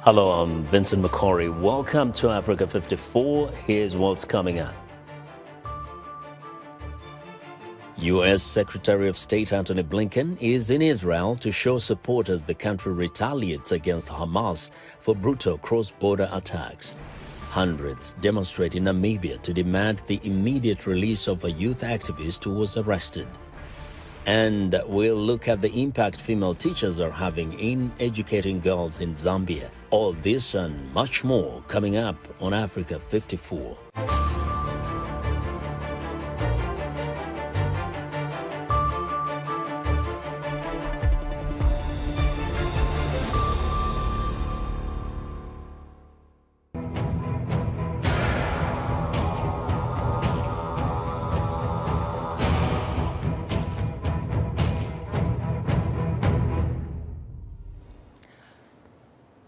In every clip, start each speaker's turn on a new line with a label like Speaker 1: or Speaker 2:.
Speaker 1: Hello, I'm Vincent McCory. Welcome to Africa 54. Here's what's coming up. U.S. Secretary of State Antony Blinken is in Israel to show support as the country retaliates against Hamas for brutal cross-border attacks. Hundreds demonstrate in Namibia to demand the immediate release of a youth activist who was arrested. And we'll look at the impact female teachers are having in educating girls in Zambia. All this and much more coming up on Africa 54.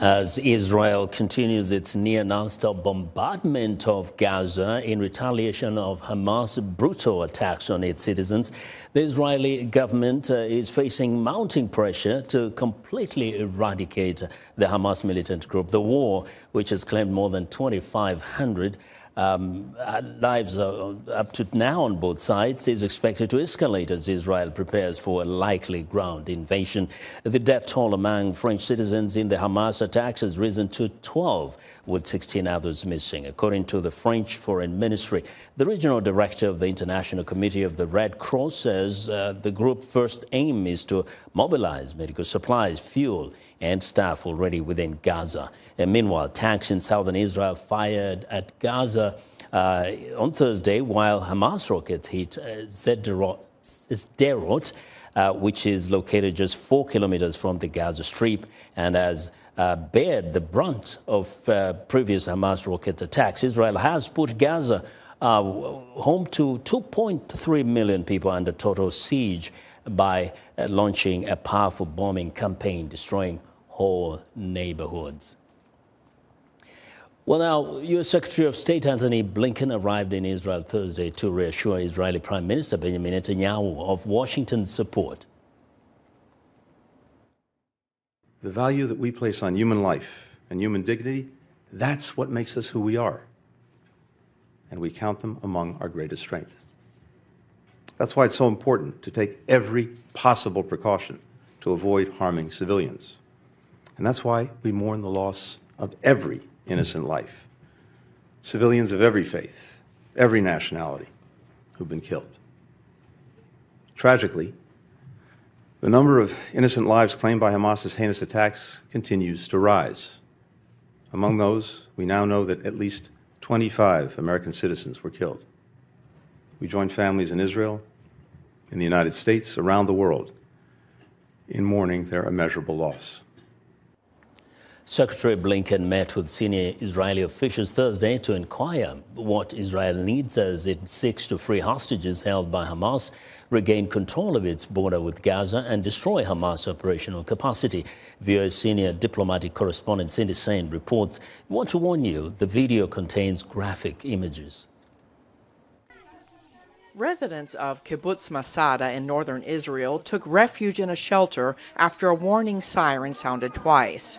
Speaker 1: As Israel continues its near non-stop bombardment of Gaza in retaliation of Hamas' brutal attacks on its citizens, the Israeli government is facing mounting pressure to completely eradicate the Hamas militant group. The war, which has claimed more than 2,500 lives up to now on both sides, is expected to escalate as Israel prepares for a likely ground invasion. The death toll among French citizens in the Hamas attacks has risen to 12, with 16 others missing. According to the French Foreign Ministry, the regional director of the International Committee of the Red Cross says the group's first aim is to mobilize medical supplies, fuel, and staff already within Gaza. And meanwhile, tanks in southern Israel fired at Gaza on Thursday, while Hamas rockets hit Sderot, which is located just 4 kilometers from the Gaza Strip and has bared the brunt of previous Hamas rockets attacks. Israel has put Gaza home to 2.3 million people under total siege by launching a powerful bombing campaign, destroying whole neighborhoods. Well, now, U.S. Secretary of State Antony Blinken arrived in Israel Thursday to reassure Israeli Prime Minister Benjamin Netanyahu of Washington's support.
Speaker 2: The value that we place on human life and human dignity, that's what makes us who we are. And we count them among our greatest strength. That's why it's so important to take every possible precaution to avoid harming civilians. And that's why we mourn the loss of every innocent life. Civilians of every faith, every nationality who've been killed. Tragically, the number of innocent lives claimed by Hamas's heinous attacks continues to rise. Among those, we now know that at least 25 American citizens were killed. We join families in Israel, in the United States, around the world, in mourning their immeasurable loss.
Speaker 1: Secretary Blinken met with senior Israeli officials Thursday to inquire what Israel needs as it seeks to free hostages held by Hamas, regain control of its border with Gaza, and destroy Hamas' operational capacity. VOA's senior diplomatic correspondent Cindy Sain reports. We want to warn you, the video contains graphic images.
Speaker 3: Residents of Kibbutz Masada in northern Israel took refuge in a shelter after a warning siren sounded twice.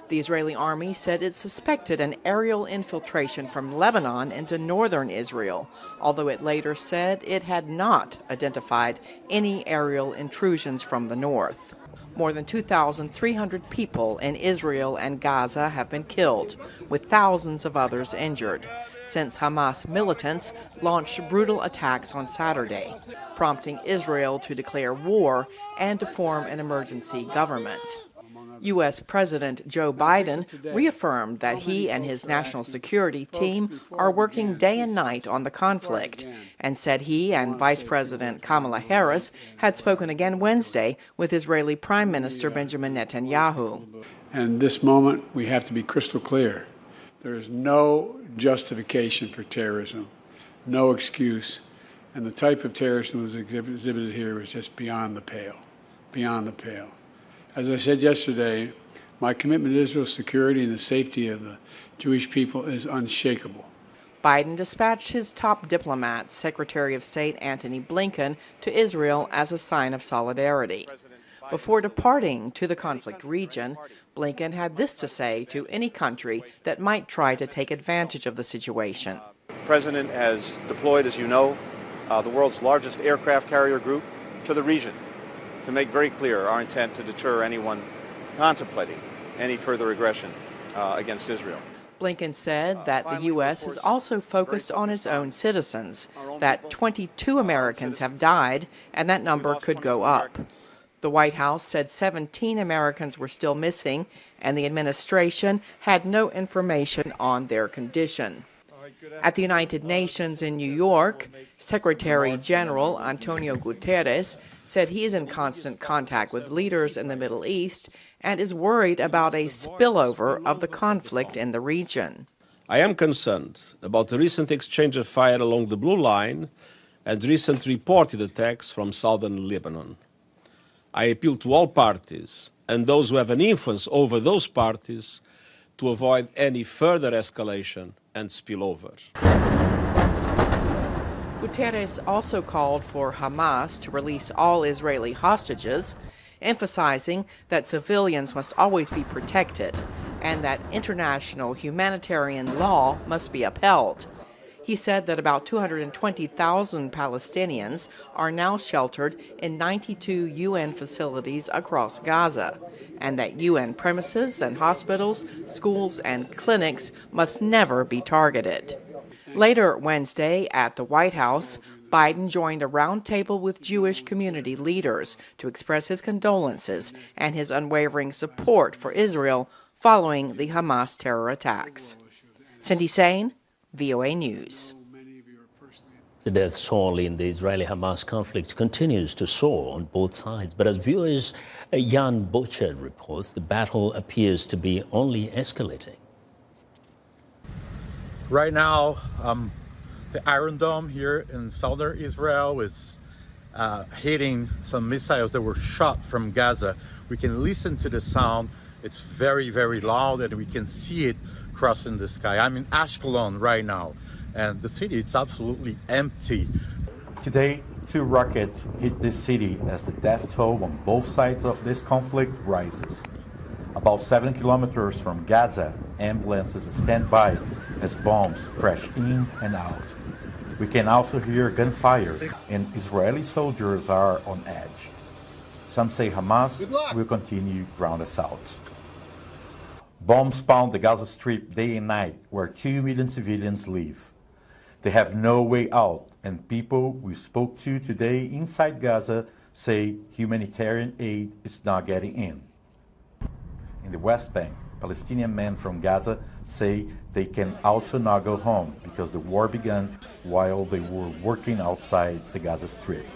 Speaker 3: The Israeli army said it suspected an aerial infiltration from Lebanon into northern Israel, although it later said it had not identified any aerial intrusions from the north. More than 2,300 people in Israel and Gaza have been killed, with thousands of others injured, since Hamas militants launched brutal attacks on Saturday, prompting Israel to declare war and to form an emergency government. U.S. President Joe Biden reaffirmed that he and his national security team are working day and night on the conflict, and said he and Vice President Kamala Harris had spoken again Wednesday with Israeli Prime Minister Benjamin Netanyahu.
Speaker 4: And this moment, we have to be crystal clear. There is no justification for terrorism, no excuse, and the type of terrorism that was exhibited here was just beyond the pale, beyond the pale. As I said yesterday, my commitment to Israel's security and the safety of the Jewish people is unshakable.
Speaker 3: Biden dispatched his top diplomat, Secretary of State Antony Blinken, to Israel as a sign of solidarity. Before departing to the conflict region, Blinken had this to say to any country that might try to take advantage of the situation.
Speaker 5: The President has deployed, as you know, the world's largest aircraft carrier group to the region to make very clear our intent to deter anyone contemplating any further aggression against Israel.
Speaker 3: Blinken said that the U.S. is also focused on its own citizens, that 22 Americans have died, and that number could go up. The White House said 17 Americans were still missing, and the administration had no information on their condition. At the United Nations in New York, Secretary General Antonio Guterres said he is in constant contact with leaders in the Middle East and is worried about a spillover of the conflict in the region.
Speaker 6: I am concerned about the recent exchange of fire along the Blue Line and recent reported attacks from southern Lebanon. I appeal to all parties and those who have an influence over those parties to avoid any further escalation and spillover.
Speaker 3: Guterres also called for Hamas to release all Israeli hostages, emphasizing that civilians must always be protected and that international humanitarian law must be upheld. He said that about 220,000 Palestinians are now sheltered in 92 UN facilities across Gaza, and that UN premises and hospitals, schools, and clinics must never be targeted. Later Wednesday at the White House, Biden joined a roundtable with Jewish community leaders to express his condolences and his unwavering support for Israel following the Hamas terror attacks. Cindy Sain, VOA News.
Speaker 1: The death toll in the Israeli-Hamas conflict continues to soar on both sides, but as viewers Jan Butchert reports, the battle appears to be only escalating.
Speaker 7: Right now, the Iron Dome here in southern Israel is hitting some missiles that were shot from Gaza. We can listen to the sound. It's very, very loud, and we can see it crossing the sky. I'm in Ashkelon right now, and the city is absolutely empty. Today, 2 rockets hit this city as the death toll on both sides of this conflict rises. About 7 kilometers from Gaza, ambulances stand by as bombs crash in and out. We can also hear gunfire, and Israeli soldiers are on edge. Some say Hamas will continue ground assaults. Bombs pound the Gaza Strip day and night, where 2 million civilians live. They have no way out, and people we spoke to today inside Gaza say humanitarian aid is not getting in. In the West Bank, Palestinian men from Gaza say they can also not go home because the war began while they were working outside the Gaza Strip.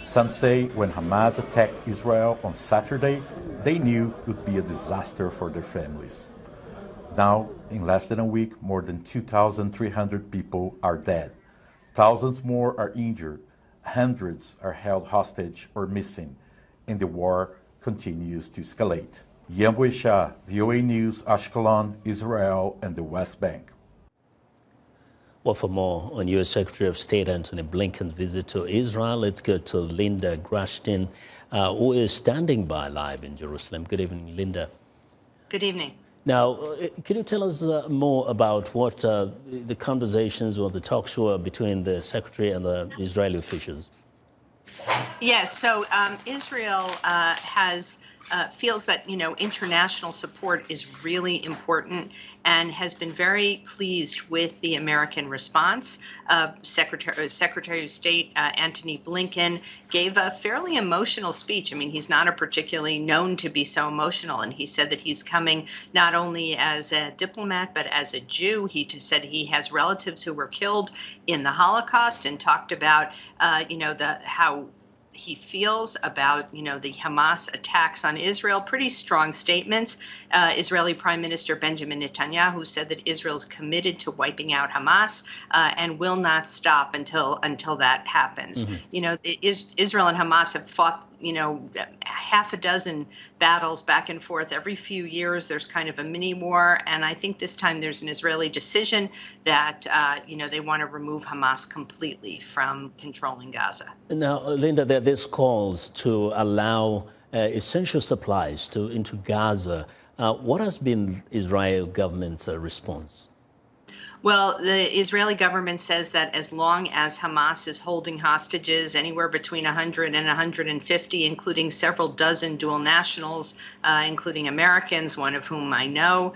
Speaker 7: Some say when Hamas attacked Israel on Saturday, they knew it would be a disaster for their families. Now, in less than a week, more than 2,300 people are dead. Thousands more are injured. Hundreds are held hostage or missing, and the war continues to escalate. Jan Butchert, VOA News, Ashkelon, Israel, and the West Bank.
Speaker 1: Well, for more on U.S. Secretary of State Antony Blinken's visit to Israel, let's go to Linda Grashtin, who is standing by live in Jerusalem. Good evening, Linda.
Speaker 8: Good evening.
Speaker 1: Now, can you tell us more about what the conversations or the talks were between the Secretary and the Israeli officials?
Speaker 8: Yes, so Israel feels that, international support is really important and has been very pleased with the American response. Secretary of State Antony Blinken gave a fairly emotional speech. I mean, he's not particularly known to be so emotional, and he said that he's coming not only as a diplomat but as a Jew. He said he has relatives who were killed in the Holocaust and talked about, how he feels about, the Hamas attacks on Israel. Pretty strong statements. Israeli Prime Minister Benjamin Netanyahu said that Israel is committed to wiping out Hamas and will not stop until that happens. Mm-hmm. Israel and Hamas have fought, half a dozen battles back and forth every few years. There's kind of a mini war, and I think this time there's an Israeli decision that they want to remove Hamas completely from controlling Gaza.
Speaker 1: Now, Linda, there's calls to allow essential supplies into Gaza. What has been Israel government's response?
Speaker 8: Well, the Israeli government says that as long as Hamas is holding hostages, anywhere between 100 and 150, including several dozen dual nationals, including Americans, one of whom I know,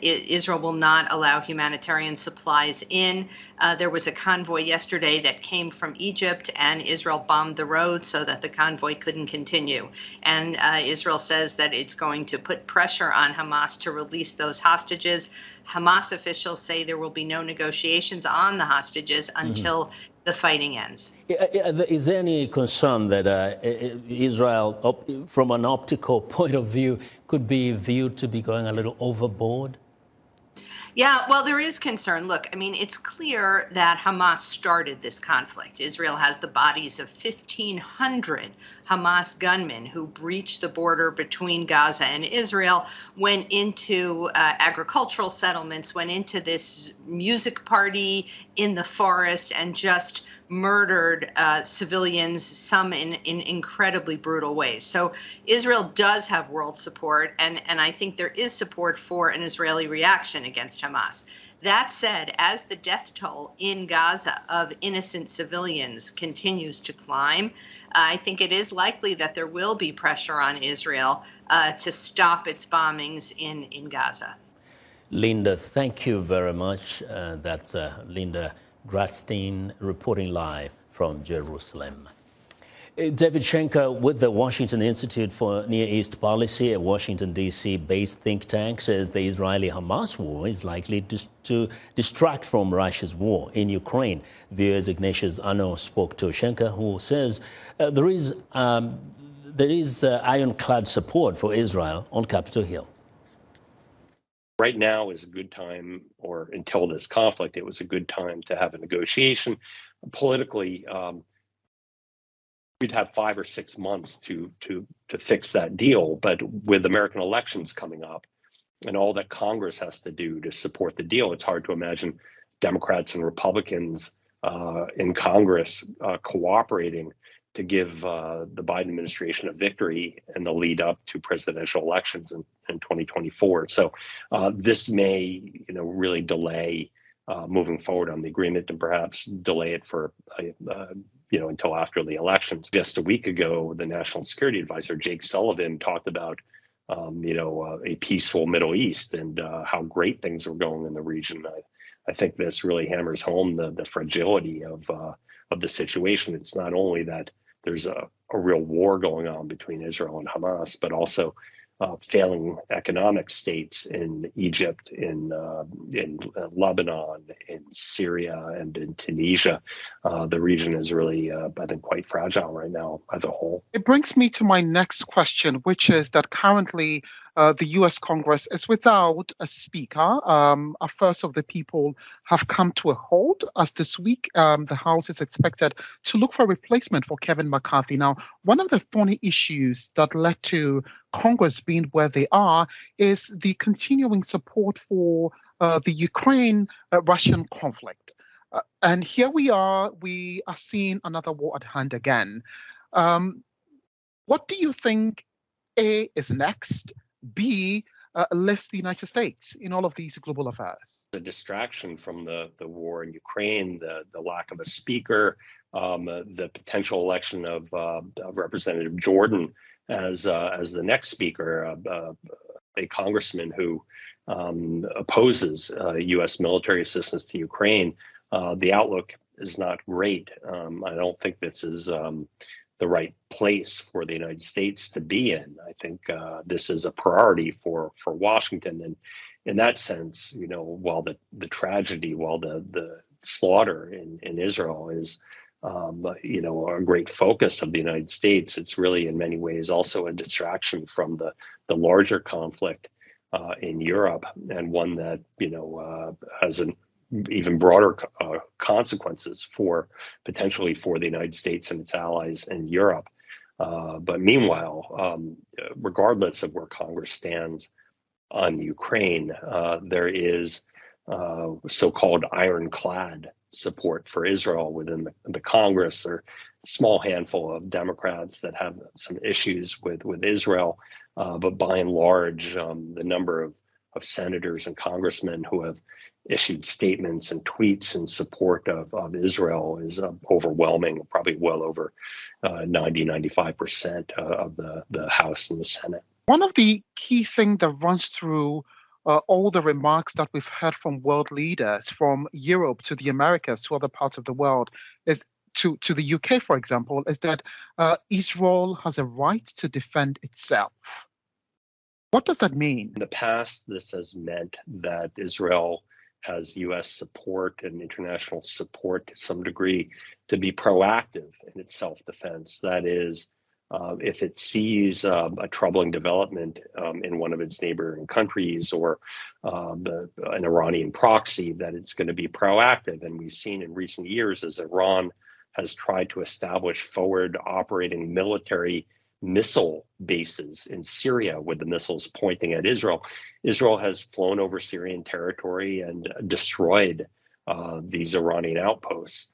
Speaker 8: Israel will not allow humanitarian supplies in. There was a convoy yesterday that came from Egypt, and Israel bombed the road so that the convoy couldn't continue. And Israel says that it's going to put pressure on Hamas to release those hostages. Hamas officials say there will be no negotiations on the hostages until the fighting ends.
Speaker 1: Is there any concern that Israel, from an optical point of view, could be viewed to be going a little overboard?
Speaker 8: Yeah, well, there is concern. Look, I mean, it's clear that Hamas started this conflict. Israel has the bodies of 1,500 Hamas gunmen who breached the border between Gaza and Israel, went into agricultural settlements, went into this music party in the forest, and just murdered civilians, some in incredibly brutal ways. So Israel does have world support, and I think there is support for an Israeli reaction against Hamas. That said, as the death toll in Gaza of innocent civilians continues to climb, I think it is likely that there will be pressure on Israel to stop its bombings in Gaza.
Speaker 1: Linda, thank you very much. That's Linda Gradstein reporting live from Jerusalem. David Schenker with the Washington Institute for Near East Policy, a Washington, D.C.-based think tank, says the Israeli-Hamas war is likely to distract from Russia's war in Ukraine. VOA's Ignatius Ano spoke to Schenker, who says there is ironclad support for Israel on Capitol Hill.
Speaker 9: Right now is a good time, or until this conflict, it was a good time to have a negotiation. Politically, we'd have 5 or 6 months to fix that deal. But with American elections coming up and all that Congress has to do to support the deal, it's hard to imagine Democrats and Republicans in Congress cooperating to give the Biden administration a victory in the lead up to presidential elections in 2024. So this may, really delay moving forward on the agreement, and perhaps delay it for, until after the elections. Just a week ago, the National Security Advisor, Jake Sullivan, talked about, a peaceful Middle East and how great things are going in the region. I think this really hammers home the fragility of the situation. It's not only that there's a real war going on between Israel and Hamas, but also failing economic states in Egypt, in Lebanon, in Syria, and in Tunisia. The region is really, I think, quite fragile right now as a whole.
Speaker 10: It brings me to my next question, which is that currently the U.S. Congress is without a speaker. Affairs of the People have come to a halt as this week the House is expected to look for a replacement for Kevin McCarthy. Now, one of the funny issues that led to Congress being where they are is the continuing support for the Ukraine-Russian conflict. And here we are seeing another war at hand again. What do you think, A, is next? B, lifts the United States in all of these global affairs?
Speaker 9: The distraction from the war in Ukraine, the lack of a speaker, the potential election of Representative Jordan as the next speaker, a congressman who opposes U.S. military assistance to Ukraine. The outlook is not great. I don't think this is the right place for the United States to be in. I think this is a priority for Washington, and in that sense, while the tragedy, while the slaughter in Israel is a great focus of the United States, it's really in many ways also a distraction from the larger conflict in Europe, and one that has an even broader consequences potentially for the United States and its allies in Europe. But meanwhile, regardless of where Congress stands on Ukraine, there is so-called ironclad support for Israel within the Congress. There small handful of Democrats that have some issues with Israel, but by and large, the number of senators and congressmen who have issued statements and tweets in support of Israel is overwhelming, probably well over 95% of the House and the Senate.
Speaker 10: One of the key things that runs through all the remarks that we've heard from world leaders, from Europe to the Americas to other parts of the world, is to the UK, for example, is that Israel has a right to defend itself. What does that mean?
Speaker 9: In the past, this has meant that Israel has U.S. support and international support to some degree to be proactive in its self-defense. That is, if it sees a troubling development in one of its neighboring countries or an Iranian proxy, that it's going to be proactive. And we've seen in recent years as Iran has tried to establish forward operating military missile bases in Syria with the missiles pointing at Israel. Israel has flown over Syrian territory and destroyed these Iranian outposts,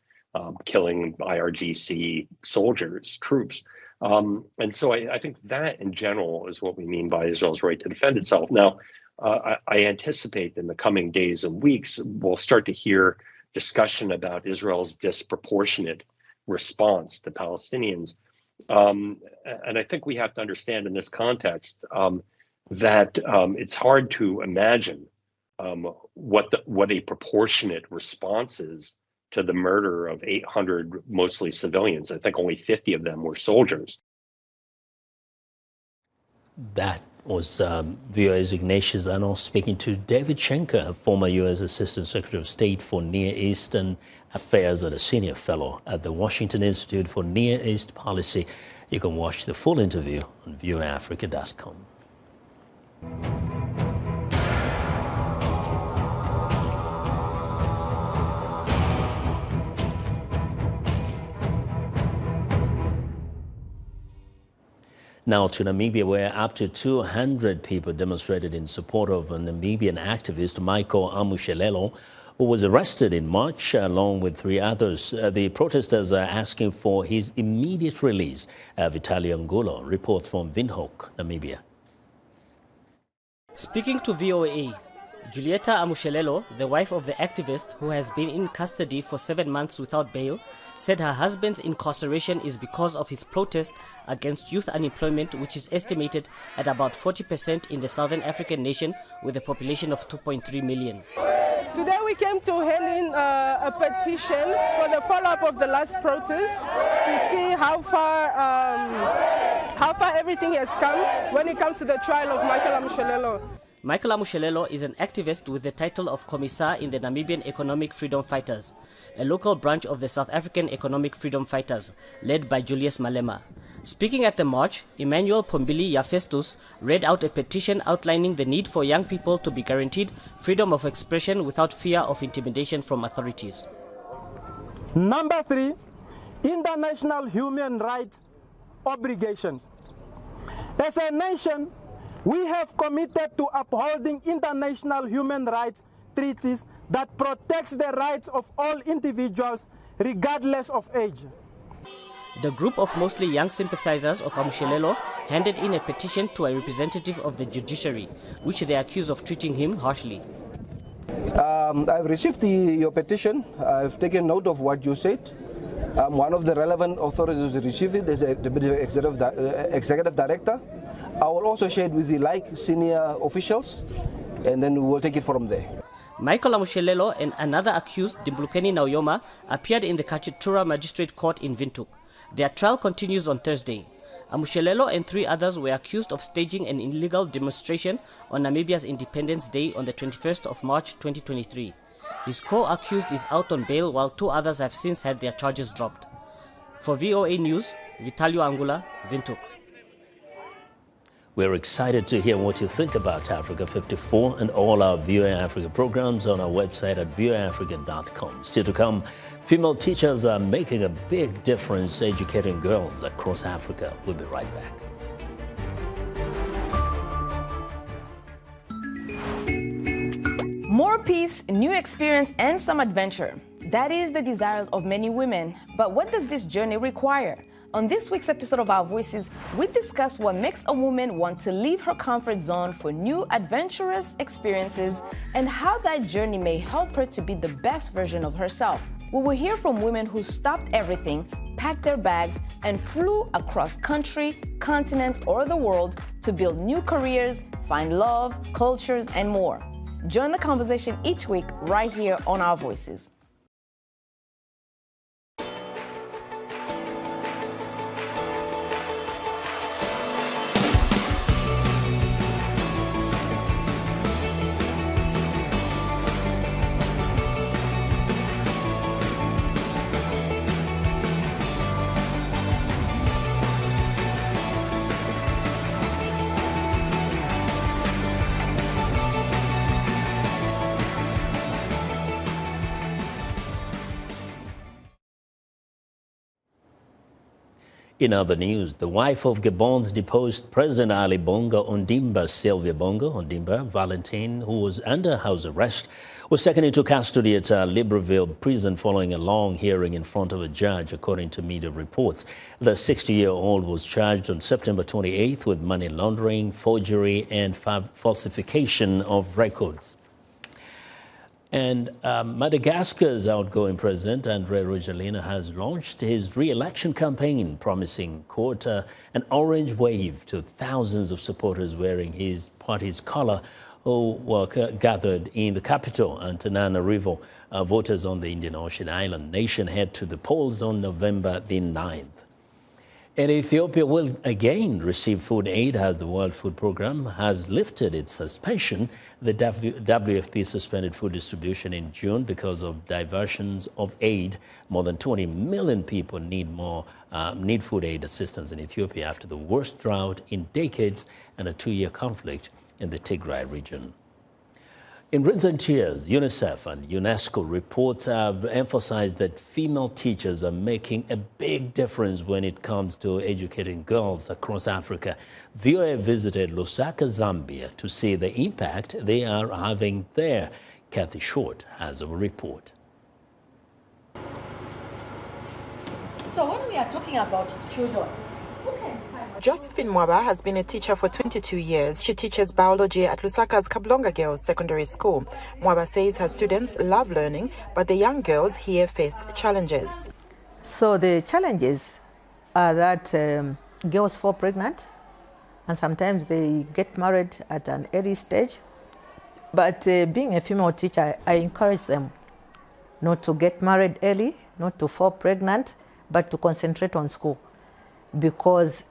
Speaker 9: killing IRGC soldiers, troops. And so I think that in general is what we mean by Israel's right to defend itself. Now, I anticipate in the coming days and weeks, we'll start to hear discussion about Israel's disproportionate response to Palestinians. And I think we have to understand in this context that it's hard to imagine what a proportionate response is to the murder of 800 mostly civilians. I think only 50 of them were soldiers.
Speaker 1: That was VOA's Ignatius Arnold speaking to David Schenker, a former U.S. Assistant Secretary of State for Near Eastern Affairs and a senior fellow at the Washington Institute for Near East Policy. You can watch the full interview on voaafrica.com. Now to Namibia, where up to 200 people demonstrated in support of a Namibian activist, Michael Amushelelo, who was arrested in March along with 3 others. The protesters are asking for his immediate release. Vitaly Angulo reports from Windhoek, Namibia.
Speaker 11: Speaking to VOA, Julieta Amushelelo, the wife of the activist who has been in custody for 7 months without bail, said her husband's incarceration is because of his protest against youth unemployment, which is estimated at about 40% in the southern African nation with a population of 2.3 million.
Speaker 12: Today we came to hand in a petition for the follow-up of the last protest to see how far everything has come when it comes to the trial of Michael Amushelelo.
Speaker 11: Michael Amushelelo is an activist with the title of Commissar in the Namibian Economic Freedom Fighters, a local branch of the South African Economic Freedom Fighters, led by Julius Malema. Speaking at the march, Emmanuel Pombili Yafestus read out a petition outlining the need for young people to be guaranteed freedom of expression without fear of intimidation from authorities.
Speaker 13: Number 3, international human rights obligations. As a nation, we have committed to upholding international human rights treaties that protects the rights of all individuals regardless of age.
Speaker 11: The group of mostly young sympathizers of Amushelelo handed in a petition to a representative of the judiciary, which they accuse of treating him harshly.
Speaker 14: I've received your petition. I've taken note of what you said. One of the relevant authorities to receive it is the executive director. I will also share it with the senior officials, and then we will take it from there.
Speaker 11: Michael Amushelelo and another accused, Dimbulukeni Nauyoma, appeared in the Kachitura Magistrate Court in Windhoek. Their trial continues on Thursday. Amushelelo and 3 others were accused of staging an illegal demonstration on Namibia's Independence Day on the 21st of March 2023. His co-accused is out on bail, while 2 others have since had their charges dropped. For VOA News, Vitalio Angula, Windhoek.
Speaker 1: We're excited to hear what you think about Africa 54 and all our VOA Africa programs on our website at voaafrica.com. Still to come, female teachers are making a big difference educating girls across Africa. We'll be right back.
Speaker 15: More peace, new experience, and some adventure. That is the desires of many women. But what does this journey require? On this week's episode of Our Voices, we discuss what makes a woman want to leave her comfort zone for new adventurous experiences and how that journey may help her to be the best version of herself. We will hear from women who stopped everything, packed their bags, and flew across country, continent, or the world to build new careers, find love, cultures, and more. Join the conversation each week right here on Our Voices.
Speaker 1: In other news, the wife of Gabon's deposed President Ali Bongo Ondimba, Sylvia Bongo Ondimba Valentine, who was under house arrest, was taken into custody at Libreville prison following a long hearing in front of a judge, according to media reports. The 60-year-old was charged on September 28th with money laundering, forgery, and falsification of records. And Madagascar's outgoing president, André Rajoelina, has launched his re-election campaign, promising an orange wave to thousands of supporters wearing his party's color who were gathered in the capital, Antananarivo. Voters on the Indian Ocean island nation head to the polls on November the 9th. And Ethiopia will again receive food aid as the World Food Programme has lifted its suspension. The WFP suspended food distribution in June because of diversions of aid. More than 20 million people need food aid assistance in Ethiopia after the worst drought in decades and a 2-year conflict in the Tigray region. In recent years, UNICEF and UNESCO reports have emphasized that female teachers are making a big difference when it comes to educating girls across Africa. VOA visited Lusaka, Zambia to see the impact they are having there. Kathy Short has a report.
Speaker 16: So when we are talking about children,
Speaker 17: Josephine Mwaba has been a teacher for 22 years. She teaches biology at Lusaka's Kablonga Girls Secondary School. Mwaba says her students love learning, but the young girls here face challenges.
Speaker 16: So the challenges are that girls fall pregnant, and sometimes they get married at an early stage. But being a female teacher, I encourage them not to get married early, not to fall pregnant, but to concentrate on school, because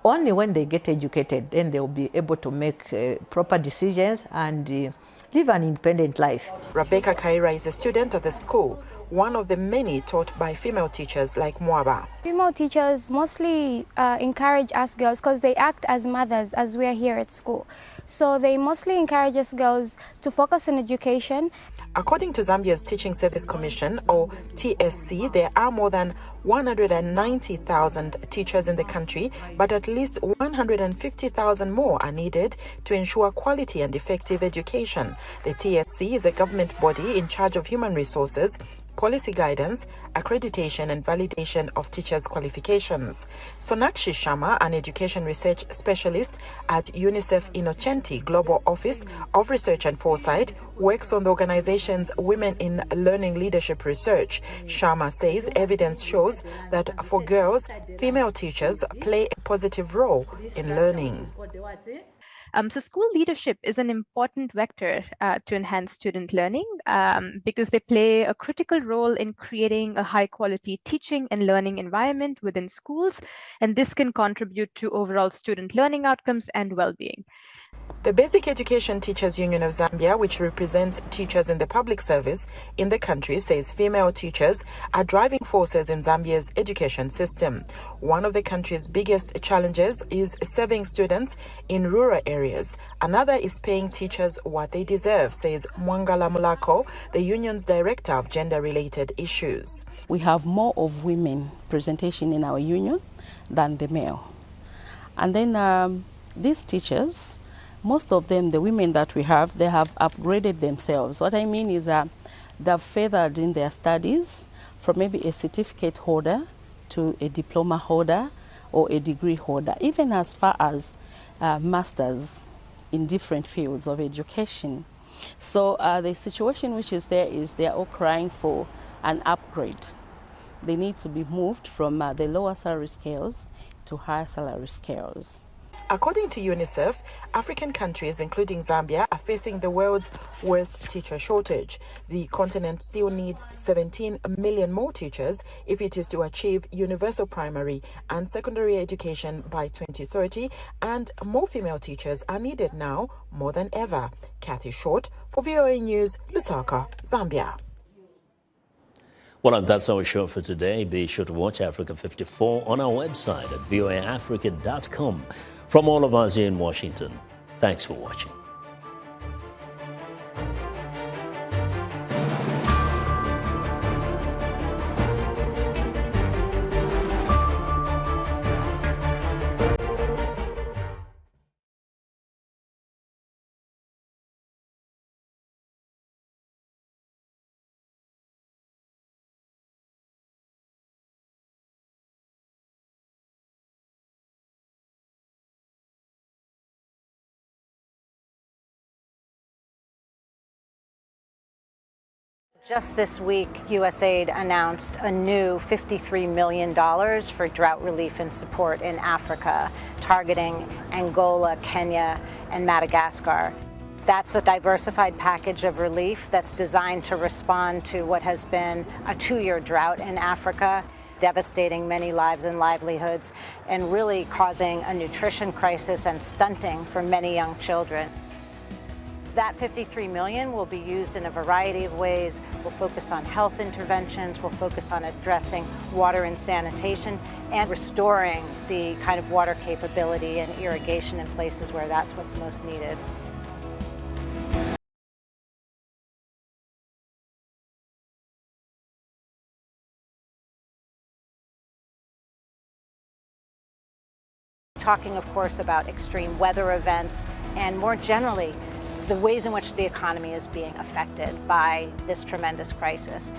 Speaker 16: only when they get educated, then they'll be able to make proper decisions and live an independent life.
Speaker 17: Rebecca Kaira is a student at the school, one of the many taught by female teachers like Mwaba.
Speaker 18: Female teachers mostly encourage us girls because they act as mothers as we are here at school. So they mostly encourage us girls to focus on education.
Speaker 17: According to Zambia's Teaching Service Commission, or TSC, there are more than 190,000 teachers in the country, but at least 150,000 more are needed to ensure quality and effective education. The TSC is a government body in charge of human resources, policy guidance, accreditation and validation of teachers' qualifications. Sonakshi Sharma, an education research specialist at UNICEF Innocenti Global Office of Research and Foresight, works on the organization's Women in Learning Leadership Research. Sharma says evidence shows that for girls, female teachers play a positive role in learning.
Speaker 19: So school leadership is an important vector to enhance student learning because they play a critical role in creating a high quality teaching and learning environment within schools, and this can contribute to overall student learning outcomes and well-being.
Speaker 17: The Basic Education Teachers Union of Zambia, which represents teachers in the public service in the country, says female teachers are driving forces in Zambia's education system. One of the country's biggest challenges is serving students in rural areas. Another is paying teachers what they deserve, says Mwangala Mulako, the union's director of gender-related issues.
Speaker 20: We have more of women presentation in our union than the male. And then these teachers, most of them, the women that we have, they have upgraded themselves. What I mean is They're feathered in their studies from maybe a certificate holder to a diploma holder or a degree holder, even as far as masters in different fields of education. So the situation which is there is they're all crying for an upgrade. They need to be moved from the lower salary scales to higher salary scales.
Speaker 17: According to UNICEF, African countries, including Zambia, are facing the world's worst teacher shortage. The continent still needs 17 million more teachers if it is to achieve universal primary and secondary education by 2030, and more female teachers are needed now more than ever. Kathy Short for VOA News, Lusaka, Zambia.
Speaker 1: Well, and that's our show for today. Be sure to watch Africa 54 on our website at voaafrica.com. From all of us here in Washington, thanks for watching.
Speaker 21: Just this week, USAID announced a new $53 million for drought relief and support in Africa, targeting Angola, Kenya, and Madagascar. That's a diversified package of relief that's designed to respond to what has been a 2-year drought in Africa, devastating many lives and livelihoods, and really causing a nutrition crisis and stunting for many young children. That $53 million will be used in a variety of ways. We'll focus on health interventions, we'll focus on addressing water and sanitation, and restoring the kind of water capability and irrigation in places where that's what's most needed. Talking, of course, about extreme weather events and more generally, the ways in which the economy is being affected by this tremendous crisis.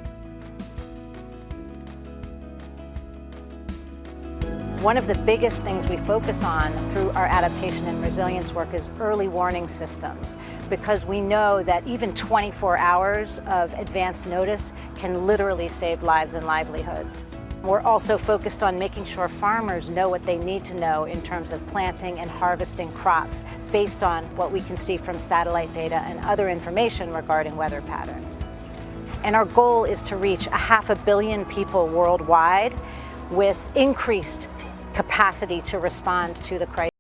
Speaker 21: One of the biggest things we focus on through our adaptation and resilience work is early warning systems, because we know that even 24 hours of advance notice can literally save lives and livelihoods. We're also focused on making sure farmers know what they need to know in terms of planting and harvesting crops based on what we can see from satellite data and other information regarding weather patterns. And our goal is to reach 500 million people worldwide with increased capacity to respond to the crisis.